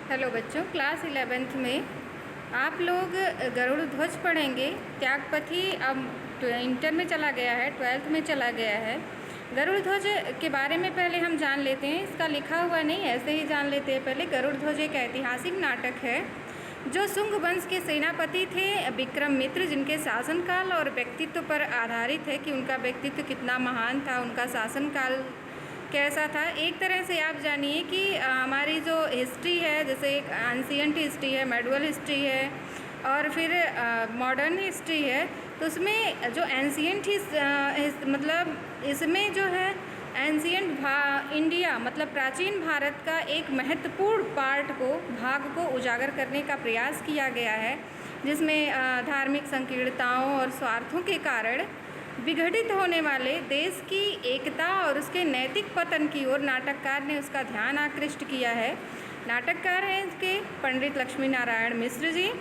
Hello बच्चों, class 11th में आप लोग गरुड़ ध्वज पढ़ेंगे। त्यागपथी अब इंटर में चला गया है, 12th में चला गया है। गरुड़ ध्वज के बारे में पहले हम जान लेते हैं। इसका लिखा हुआ नहीं, ऐसे ही जान लेते हैं पहले। गरुड़ ध्वज एक ऐतिहासिक नाटक है जो शुंग वंश के सेनापति थे विक्रमित्र, जिनके शासनकाल और व्यक्तित्व पर आधारित है कि उनका व्यक्तित्व कितना महान था, उनका शासनकाल कैसा था। एक तरह से आप जानिए कि हमारी जो हिस्ट्री है, जैसे एक एंशिएंट हिस्ट्री है, मेडुअल हिस्ट्री है और फिर मॉडर्न हिस्ट्री है, तो उसमें जो एंशिएंट मतलब इसमें जो है एंशिएंट इंडिया मतलब प्राचीन भारत का एक महत्वपूर्ण भाग को उजागर करने का प्रयास किया गया है, जिसमें धार्मिक संकीर्णताओं और स्वार्थों के कारण विघटित होने वाले देश की एकता और उसके नैतिक पतन की ओर नाटककार ने उसका ध्यान आकृष्ट किया है। नाटककार हैं इसके पंडित लक्ष्मी नारायण मिश्र जी।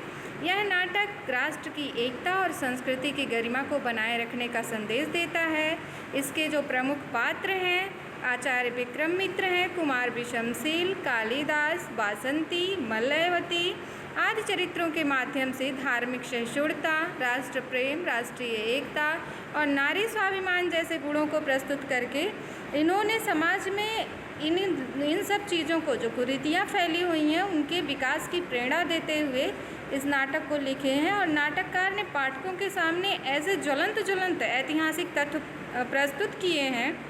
यह नाटक राष्ट्र की एकता और संस्कृति की गरिमा को बनाए रखने का संदेश देता है। इसके जो प्रमुख पात्र हैं, आचार्य विक्रमित्र हैं, कुमार विषमशील, कालिदास, वासंती, मलयवती आदि चरित्रों के माध्यम से धार्मिक सहिष्णुता, राष्ट्र प्रेम, राष्ट्रीय एकता और नारी स्वाभिमान जैसे गुणों को प्रस्तुत करके इन्होंने समाज में इन सब चीज़ों को, जो कुरीतियाँ फैली हुई हैं, उनके विकास की प्रेरणा देते हुए इस नाटक को लिखे हैं। और नाटककार ने पाठकों के सामने ऐसे ज्वलंत ऐतिहासिक तथ्य प्रस्तुत किए हैं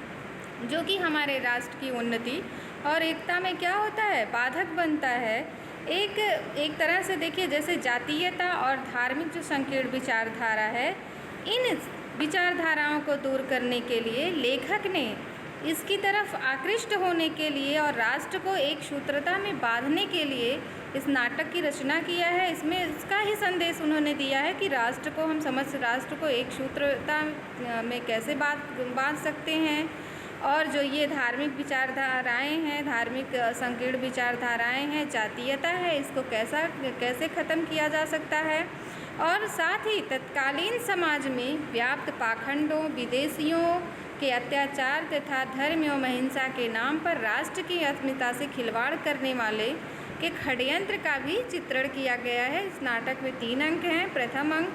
जो कि हमारे राष्ट्र की उन्नति और एकता में क्या होता है, बाधक बनता है। एक तरह से देखिए, जैसे जातीयता और धार्मिक जो संकीर्ण विचारधारा है, इन विचारधाराओं को दूर करने के लिए लेखक ने इसकी तरफ आकृष्ट होने के लिए और राष्ट्र को एक सूत्रता में बांधने के लिए इस नाटक की रचना किया है। इसमें इसका ही संदेश उन्होंने दिया है कि राष्ट्र को एक सूत्रता में कैसे बांध सकते हैं, और जो ये धार्मिक विचारधाराएं हैं, धार्मिक संकीर्ण विचारधाराएं हैं, जातीयता है, इसको कैसे ख़त्म किया जा सकता है। और साथ ही तत्कालीन समाज में व्याप्त पाखंडों, विदेशियों के अत्याचार तथा धर्म एवं अहिंसा के नाम पर राष्ट्र की अस्मिता से खिलवाड़ करने वाले के षड्यंत्र का भी चित्रण किया गया है। इस नाटक में 3 अंक हैं, प्रथम अंक,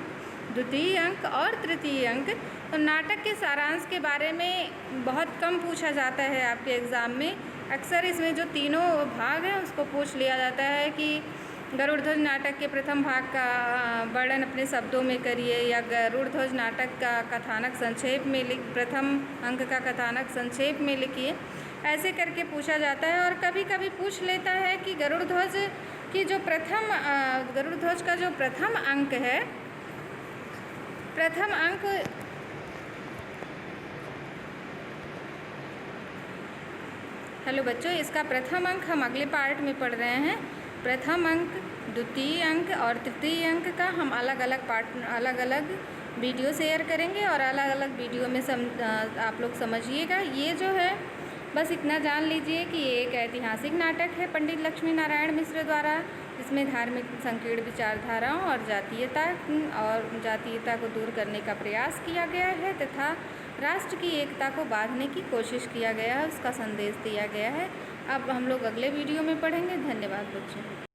द्वितीय अंक और तृतीय अंक। तो नाटक के सारांश के बारे में बहुत कम पूछा जाता है आपके एग्ज़ाम में। अक्सर इसमें जो तीनों भाग हैं उसको पूछ लिया जाता है कि गरुड़ ध्वज नाटक के प्रथम भाग का वर्णन अपने शब्दों में करिए, या गरुड़ ध्वज नाटक का कथानक संक्षेप में प्रथम अंक का कथानक संक्षेप में लिखिए। ऐसे करके पूछा जाता है। और कभी कभी पूछ लेता है कि गरुड़ ध्वज का जो प्रथम अंक है, प्रथम अंक हेलो बच्चों, इसका प्रथम अंक हम अगले पार्ट में पढ़ रहे हैं। प्रथम अंक, द्वितीय अंक और तृतीय अंक का हम अलग अलग वीडियो शेयर करेंगे और अलग अलग वीडियो में आप लोग समझिएगा। ये जो है, बस इतना जान लीजिए कि ये एक ऐतिहासिक नाटक है पंडित लक्ष्मी नारायण मिश्र द्वारा। इसमें धार्मिक संकीर्ण विचारधाराओं और जातीयता को दूर करने का प्रयास किया गया है तथा राष्ट्र की एकता को बांधने की कोशिश किया गया है, उसका संदेश दिया गया है। अब हम लोग अगले वीडियो में पढ़ेंगे। धन्यवाद बच्चों।